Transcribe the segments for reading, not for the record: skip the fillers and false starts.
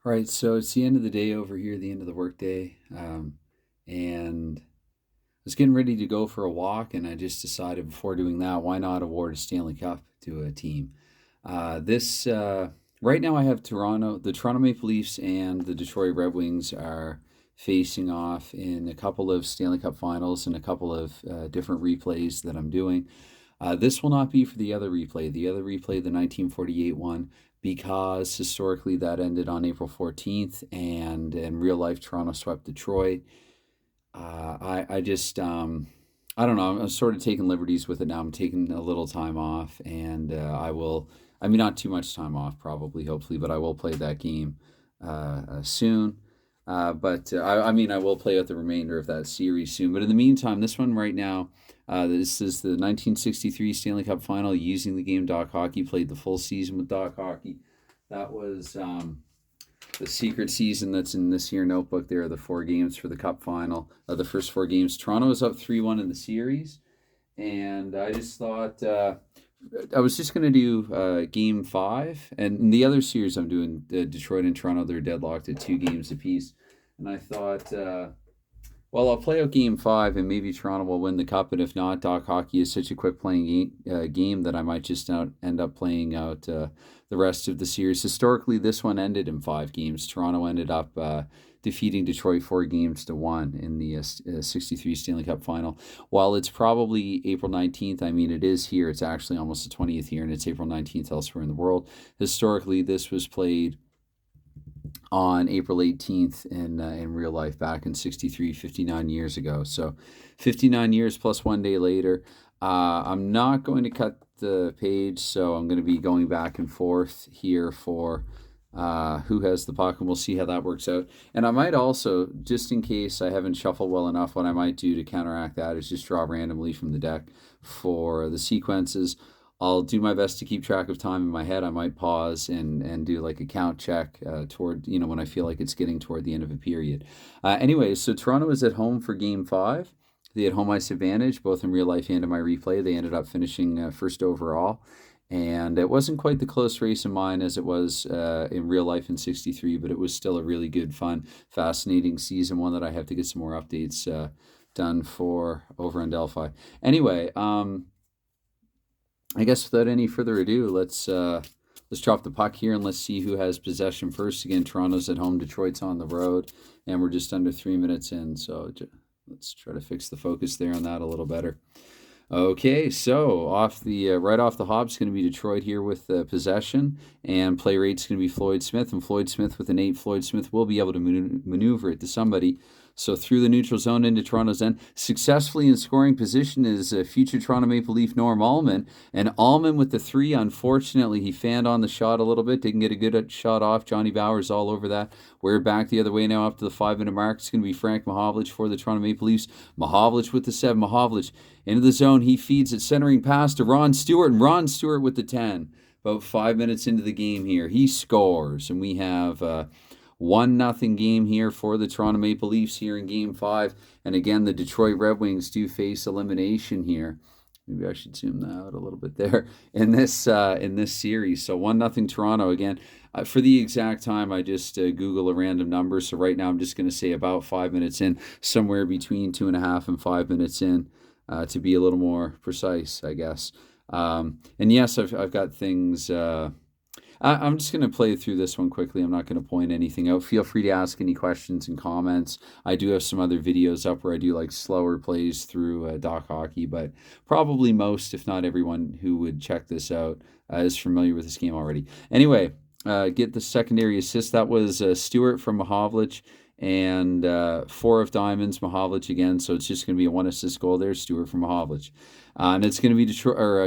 All right, so it's the end of the day over here, the end of the workday, and I was getting ready to go for a walk, and I just decided before doing that, why not award a Stanley Cup to a team? This right now, I have the Toronto Maple Leafs, and the Detroit Red Wings are facing off in a couple of Stanley Cup Finals and a couple of different replays that I'm doing. This will not be for the other replay. The other replay, the 1948 one, because historically that ended on April 14th, and in real life, Toronto swept Detroit. I just, I don't know. I'm sort of taking liberties with it now. I'm taking a little time off, and I will, I mean, not too much time off, probably, hopefully, but I will play that game soon. I mean, I will play out the remainder of that series soon. But in the meantime, this one right now, this is the 1963 Stanley Cup Final using the game DoC Hockey. Played the full season with DoC Hockey. That was the secret season that's in this year notebook. There are the 4 games for the Cup Final. The first 4 games, Toronto was up 3-1 in the series. And I just thought I was just going to do Game 5. And in the other series I'm doing, Detroit and Toronto, they're deadlocked at 2 games apiece. And I thought, well, I'll play out Game 5, and maybe Toronto will win the Cup. And if not, DoC Hockey is such a quick playing game that I might just end up playing out the rest of the series. Historically, this one ended in 5 games. Toronto ended up defeating Detroit 4-1 in the 63 Stanley Cup Final. While it's probably April 19th, I mean, it is here. It's actually almost the 20th here, and it's April 19th elsewhere in the world. Historically, this was played on April 18th in real life back in 63, 59 years ago. So 59 years plus 1 day later. I'm not going to cut the page, so I'm going to be going back and forth here for who has the puck, and we'll see how that works out. And I might also, just in case I haven't shuffled well enough, what I might do to counteract that is just draw randomly from the deck for the sequences. I'll do my best to keep track of time in my head. I might pause and do like a count check toward, when I feel like it's getting toward the end of a period. Anyway, so Toronto is at home for Game 5. They had home ice advantage, both in real life and in my replay. They ended up finishing first overall. And it wasn't quite the close race in mine as it was in real life in 63, but it was still a really good, fun, fascinating season, one that I have to get some more updates done for over in Delphi. Anyway, I guess without any further ado, let's drop the puck here and let's see who has possession first. Again, Toronto's at home, Detroit's on the road, and we're just under 3 minutes in. So let's try to fix the focus there on that a little better. Okay, so right off the hop is going to be Detroit here with possession, and play rate's going to be Floyd Smith, and Floyd Smith with an 8. Floyd Smith will be able to maneuver it to somebody. So through the neutral zone into Toronto's end, successfully in scoring position is future Toronto Maple Leaf Norm Allman. And Allman with the 3, unfortunately, he fanned on the shot a little bit, didn't get a good shot off. Johnny Bauer's all over that. We're back the other way now up to the 5-minute mark. It's going to be Frank Mahovlich for the Toronto Maple Leafs. Mahovlich with the 7. Mahovlich into the zone. He feeds it, centering pass to Ron Stewart, and Ron Stewart with the 10. About 5 minutes into the game here, he scores, and we have 1-0 game here for the Toronto Maple Leafs here in Game 5. And again, the Detroit Red Wings do face elimination here. Maybe I should zoom that out a little bit there in this series. So 1-0 Toronto again. For the exact time, I just Google a random number. So right now I'm just going to say about 5 minutes in, somewhere between 2.5 and 5 minutes in, to be a little more precise, I guess. And yes, I've got things. I'm just going to play through this one quickly. I'm not going to point anything out. Feel free to ask any questions and comments. I do have some other videos up where I do like slower plays through DoC Hockey, but probably most, if not everyone who would check this out is familiar with this game already. Anyway, get the secondary assist. That was Stewart from Mahovlich, and 4 of diamonds, Mahovlich again. So it's just going to be a 1 assist goal there, Stewart from Mahovlich. And it's going to be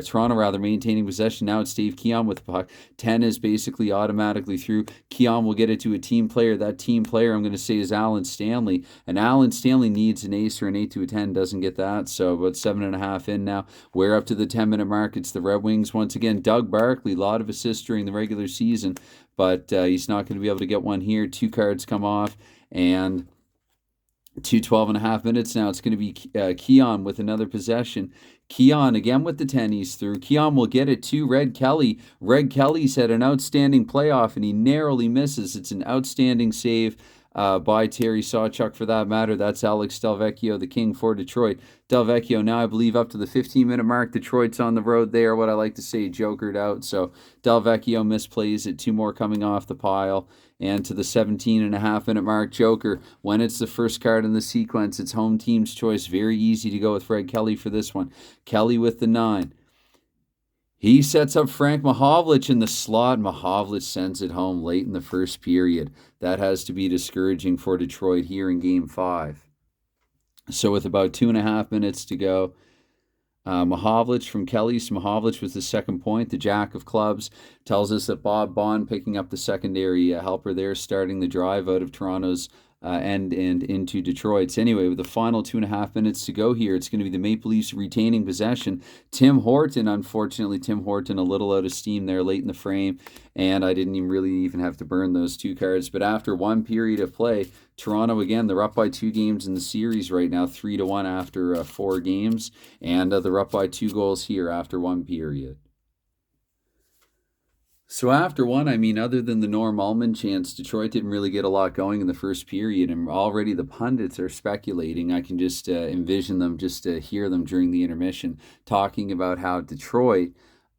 Toronto maintaining possession. Now it's Dave Keon with the puck. 10 is basically automatically through. Keon will get it to a team player. That team player, I'm going to say, is Alan Stanley. And Alan Stanley needs an ace or an 8 to a 10. Doesn't get that. So about 7.5 in now. We're up to the 10-minute mark. It's the Red Wings once again. Doug Barkley, a lot of assists during the regular season, but he's not going to be able to get one here. 2 cards come off, and to 12.5 minutes now. It's going to be Keon with another possession. Keon again with the 10. He's through. Keon will get it to Red Kelly. Red Kelly's had an outstanding playoff, and he narrowly misses. It's an outstanding save by Terry Sawchuk for that matter. That's Alex Delvecchio, the king for Detroit. Delvecchio now, I believe, up to the 15-minute mark. Detroit's on the road there. What I like to say, jokered out. So Delvecchio misplays it. 2 more coming off the pile. And to the 17.5-minute mark, Joker, when it's the first card in the sequence, it's home team's choice. Very easy to go with Red Kelly for this one. Kelly with the 9. He sets up Frank Mahovlich in the slot. Mahovlich sends it home late in the first period. That has to be discouraging for Detroit here in Game 5. So with about 2.5 minutes to go, Mahovlich from Kelly. So Mahovlich was the second point. The Jack of Clubs tells us that Bob Bond picking up the secondary helper there, starting the drive out of Toronto's end and into Detroit's. Anyway, with the final 2.5 minutes to go here, it's going to be the Maple Leafs retaining possession. Tim Horton, unfortunately, a little out of steam there late in the frame, and I didn't even have to burn those 2 cards. But after 1 period of play, Toronto, again, they're up by 2 games in the series right now, 3-1 after 4 games, and they're up by 2 goals here after 1 period. So after one, other than the Norm Allman chance, Detroit didn't really get a lot going in the first period, and already the pundits are speculating. I can just envision them, just hear them during the intermission, talking about how Detroit,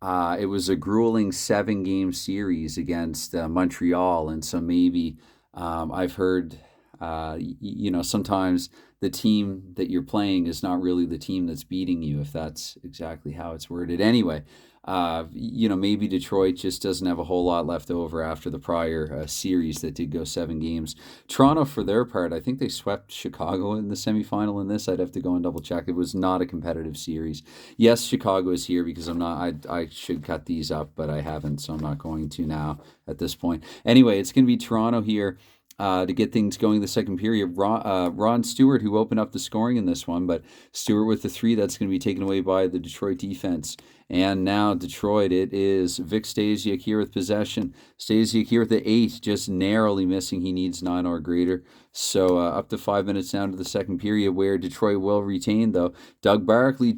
it was a grueling 7-game series against Montreal, and so maybe I've heard, sometimes the team that you're playing is not really the team that's beating you, if that's exactly how it's worded. Anyway, maybe Detroit just doesn't have a whole lot left over after the prior series that did go 7 games. Toronto, for their part, I think they swept Chicago in the semifinal in this. I'd have to go and double check. It was not a competitive series. Yes, Chicago is here because I should cut these up, but I haven't, so I'm not going to now at this point. Anyway, it's going to be Toronto here to get things going the second period. Ron Stewart, who opened up the scoring in this one, but Stewart with the 3, that's going to be taken away by the Detroit defense. And now Detroit, it is Vic Stasiuk here with possession. Stasiuk here with the 8, just narrowly missing. He needs 9 or greater. So up to 5 minutes down to the second period, where Detroit will retain, though. Doug Barkley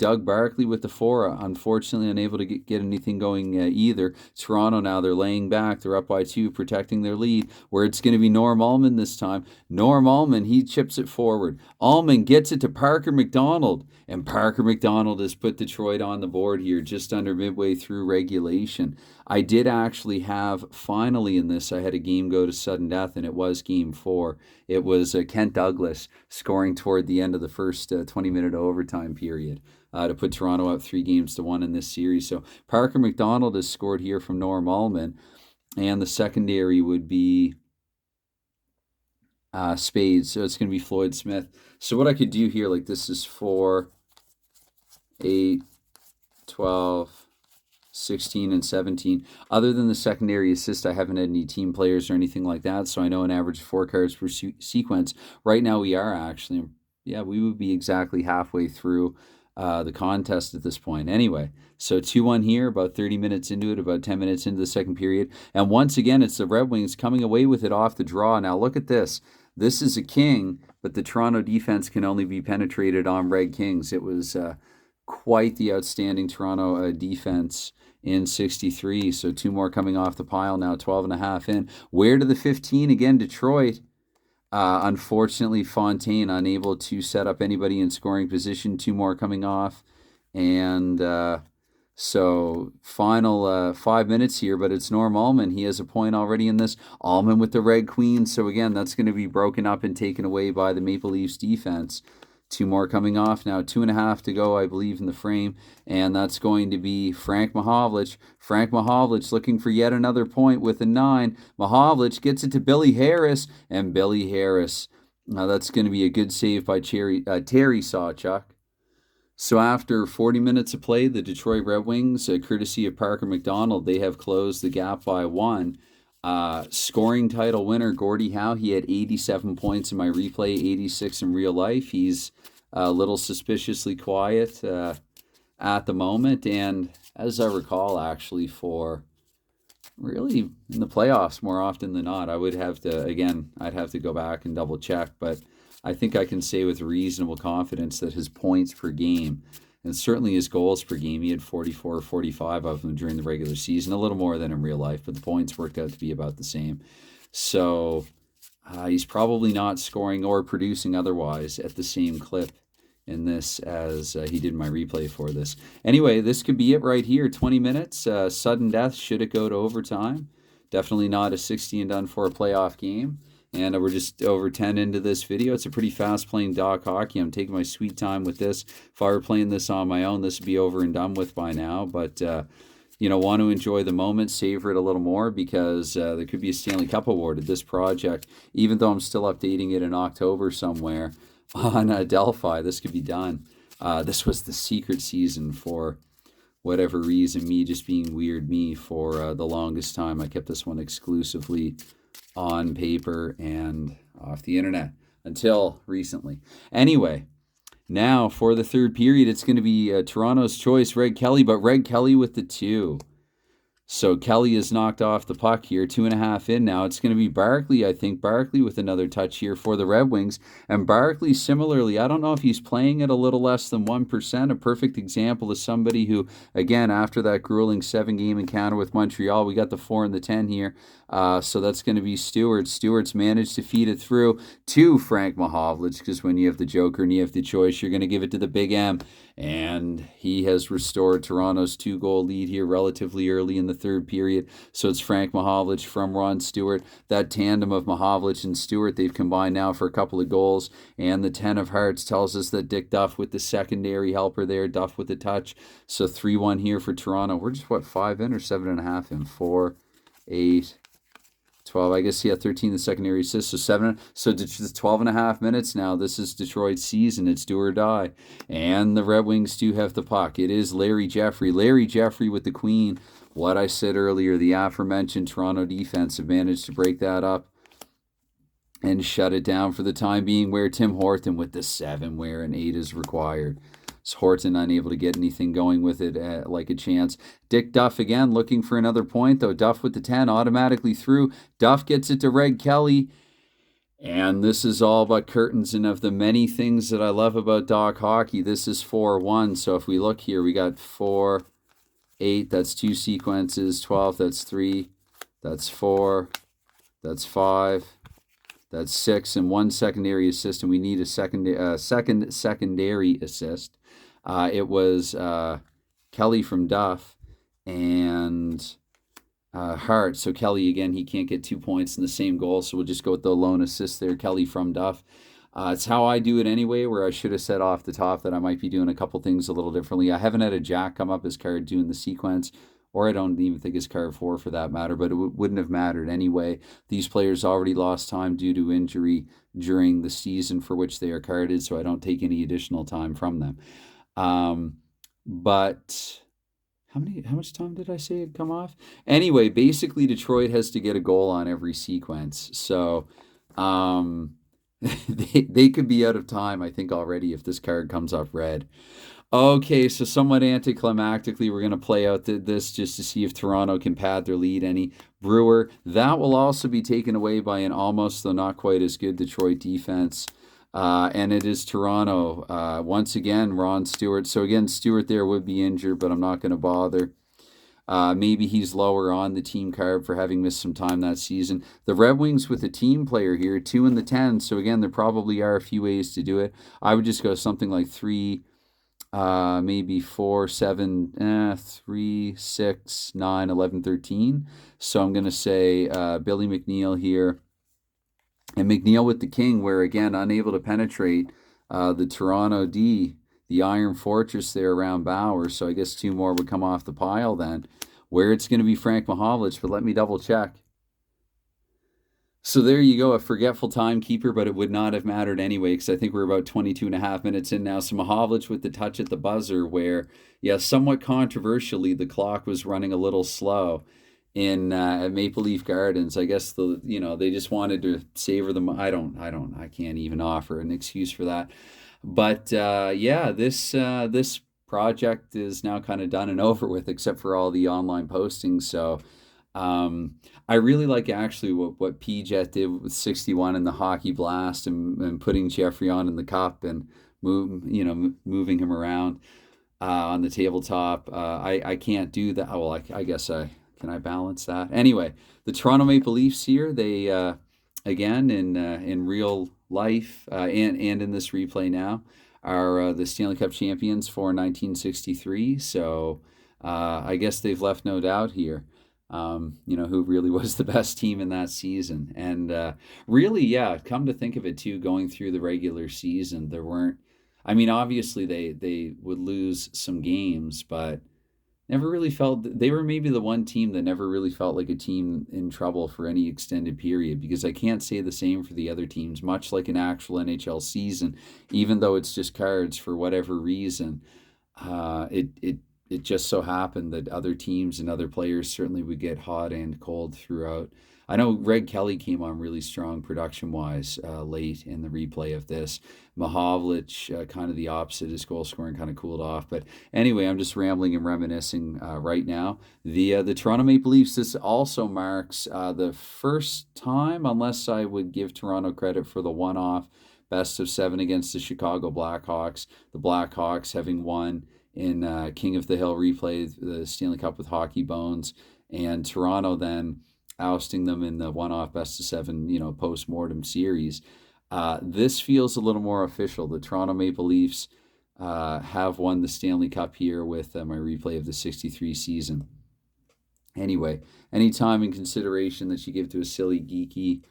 with the 4, unfortunately unable to get anything going either. Toronto now, they're laying back. They're up by 2, protecting their lead, where it's going to be Norm Allman this time. Norm Allman, he chips it forward. Allman gets it to Parker McDonald, and Parker McDonald has put Detroit on the board here just under midway through regulation. I did actually have, finally in this, I had a game go to sudden death, and it was Game 4. It was Kent Douglas scoring toward the end of the first 20-minute overtime period to put Toronto up 3-1 in this series. So Parker McDonald has scored here from Norm Allman, and the secondary would be Spades. So it's going to be Floyd Smith. So what I could do here, like this is 4, 8, 12, 16, and 17. Other than the secondary assist, I haven't had any team players or anything like that, so I know an average of 4 cards per sequence. Right now we are actually, we would be exactly halfway through the contest at this point. Anyway, so 2-1 here, about 30 minutes into it, about 10 minutes into the second period. And once again, it's the Red Wings coming away with it off the draw. Now look at this. This is a king, but the Toronto defense can only be penetrated on Red Kings. It was quite the outstanding Toronto defense in 63. So 2 more coming off the pile now, 12.5 in. Where to the 15 again, Detroit. Unfortunately, Fontaine unable to set up anybody in scoring position. 2 more coming off. And so final 5 minutes here, but it's Norm Allman. He has a point already in this. Allman with the Red Queen. So again, that's going to be broken up and taken away by the Maple Leafs defense. 2 more coming off now, 2.5 to go, I believe, in the frame, and that's going to be Frank Mahovlich. Frank Mahovlich looking for yet another point with a 9. Mahovlich gets it to Billy Harris, and Billy Harris, that's going to be a good save by Terry Sawchuk. So after 40 minutes of play, the Detroit Red Wings, courtesy of Parker McDonald, they have closed the gap by 1. Scoring title winner Gordie Howe, he had 87 points in my replay, 86 in real life. He's a little suspiciously quiet at the moment, and as I recall, actually, for really in the playoffs more often than not. I'd have to go back and double check, but I think I can say with reasonable confidence that his points per game and certainly his goals per game, he had 44 or 45 of them during the regular season, a little more than in real life, but the points worked out to be about the same. So he's probably not scoring or producing otherwise at the same clip in this as he did my replay for this. Anyway, this could be it right here. 20 minutes, sudden death, should it go to overtime? Definitely not a 60 and done for a playoff game. And we're just over 10 into this video. It's a pretty fast-playing DoC hockey. I'm taking my sweet time with this. If I were playing this on my own, this would be over and done with by now. But, want to enjoy the moment, savor it a little more, because there could be a Stanley Cup awarded. This project, even though I'm still updating it in October somewhere on Delphi, this could be done. This was the secret season for whatever reason, me just being weird me for the longest time. I kept this one exclusively on paper and off the internet until recently. Anyway, now for the third period, it's going to be Toronto's choice, Red Kelly, but Red Kelly with the 2. So Kelly has knocked off the puck here, 2.5 in now. It's going to be Barkley, I think. Barkley with another touch here for the Red Wings. And Barkley, similarly, I don't know if he's playing at a little less than 1%. A perfect example of somebody who, again, after that grueling 7-game encounter with Montreal, we got the 4 and the 10 here. So that's going to be Stewart. Stewart's managed to feed it through to Frank Mahovlich, because when you have the Joker and you have the choice, you're going to give it to the Big M. And he has restored Toronto's 2-goal lead here relatively early in the third period. So it's Frank Mahovlich from Ron Stewart. That tandem of Mahovlich and Stewart, they've combined now for a couple of goals. And the 10 of hearts tells us that Dick Duff with the secondary helper there, Duff with the touch. So 3-1 here for Toronto. We're just, 5 in or 7.5 in? 4, 8, 12, I guess, 13 the secondary assist, so 7. So it's 12.5 minutes now. This is Detroit's season. It's do or die. And the Red Wings do have the puck. It is Larry Jeffrey. Larry Jeffrey with the Queen. What I said earlier, the aforementioned Toronto defense have managed to break that up and shut it down for the time being, where Tim Horton with the 7, where an 8 is required. So Horton unable to get anything going with it like a chance. Dick Duff again looking for another point, though. Duff with the 10 automatically through. Duff gets it to Red Kelly. And this is all but curtains. And of the many things that I love about DoC hockey, this is 4-1. So if we look here, we got 4, 8, that's 2 sequences. 12, that's 3. That's 4. That's 5. That's 6, and 1 secondary assist, and we need a second secondary assist. It was Kelly from Duff and Hart. So Kelly, again, he can't get 2 points in the same goal, so we'll just go with the lone assist there, Kelly from Duff. It's how I do it anyway, where I should have said off the top that I might be doing a couple things a little differently. I haven't had a Jack come up as card doing the sequence, or I don't even think it's card 4 for that matter, but it wouldn't have mattered anyway. These players already lost time due to injury during the season for which they are carded, so I don't take any additional time from them. But how much time did I say had come off? Anyway, basically Detroit has to get a goal on every sequence, so they could be out of time, I think, already if this card comes up red. Okay, so somewhat anticlimactically, we're going to play out this just to see if Toronto can pad their lead any. Brewer, that will also be taken away by an almost, though not quite as good, Detroit defense. And it is Toronto. Once again, Ron Stewart. So again, Stewart there would be injured, but I'm not going to bother. Maybe he's lower on the team card for having missed some time that season. The Red Wings with a team player here, 2 in the 10. So again, there probably are a few ways to do it. I would just go something like 3, maybe 4, 7, 3, 6, 9, 11, 13. So I'm going to say Billy McNeil here. And McNeil with the King, where again, unable to penetrate the Toronto D, the Iron Fortress there around Bauer. So I guess 2 more would come off the pile then, where it's going to be Frank Mahovlich, but let me double check. So there you go, a forgetful timekeeper, but it would not have mattered anyway, because I think we're about 22.5 minutes in now. So Mahovlich with the touch at the buzzer, where, yeah, somewhat controversially, the clock was running a little slow in at Maple Leaf Gardens. I guess they just wanted to savor them. I can't even offer an excuse for that. But this project is now kind of done and over with, except for all the online postings. So I really like actually what P-Jet did with 61 in the hockey blast, and putting Jeffrey on in the cup and moving him around on the tabletop. I can't do that. Oh, well, I guess can I balance that? Anyway, the Toronto Maple Leafs here, they again in real life, and in this replay now, are the Stanley Cup champions for 1963. So I guess they've left no doubt here. Who really was the best team in that season. And really, yeah, come to think of it too, going through the regular season, there weren't, I mean, obviously they would lose some games, but never really felt, they were maybe the one team that never really felt like a team in trouble for any extended period, because I can't say the same for the other teams, much like an actual NHL season, even though it's just cards for whatever reason. It just so happened that other teams and other players certainly would get hot and cold throughout. I know Greg Kelly came on really strong production wise late in the replay of this. Mahovlich, kind of the opposite. His goal scoring kind of cooled off. But anyway, I'm just rambling and reminiscing right now. The Toronto Maple Leafs, this also marks the first time, unless I would give Toronto credit for the one-off best of seven against the Chicago Blackhawks. The Blackhawks having won in King of the Hill replay, the Stanley Cup with hockey bones, and Toronto then ousting them in the one-off best of seven, post-mortem series. This feels a little more official. The Toronto Maple Leafs have won the Stanley Cup here with my replay of the 63 season. Anyway, any time and consideration that you give to a silly, geeky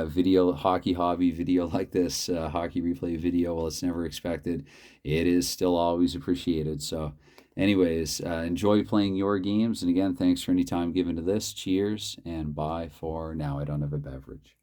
video, hockey hobby video like this, hockey replay video, well, it's never expected. It is still always appreciated. So anyways, enjoy playing your games. And again, thanks for any time given to this. Cheers and bye for now. I don't have a beverage.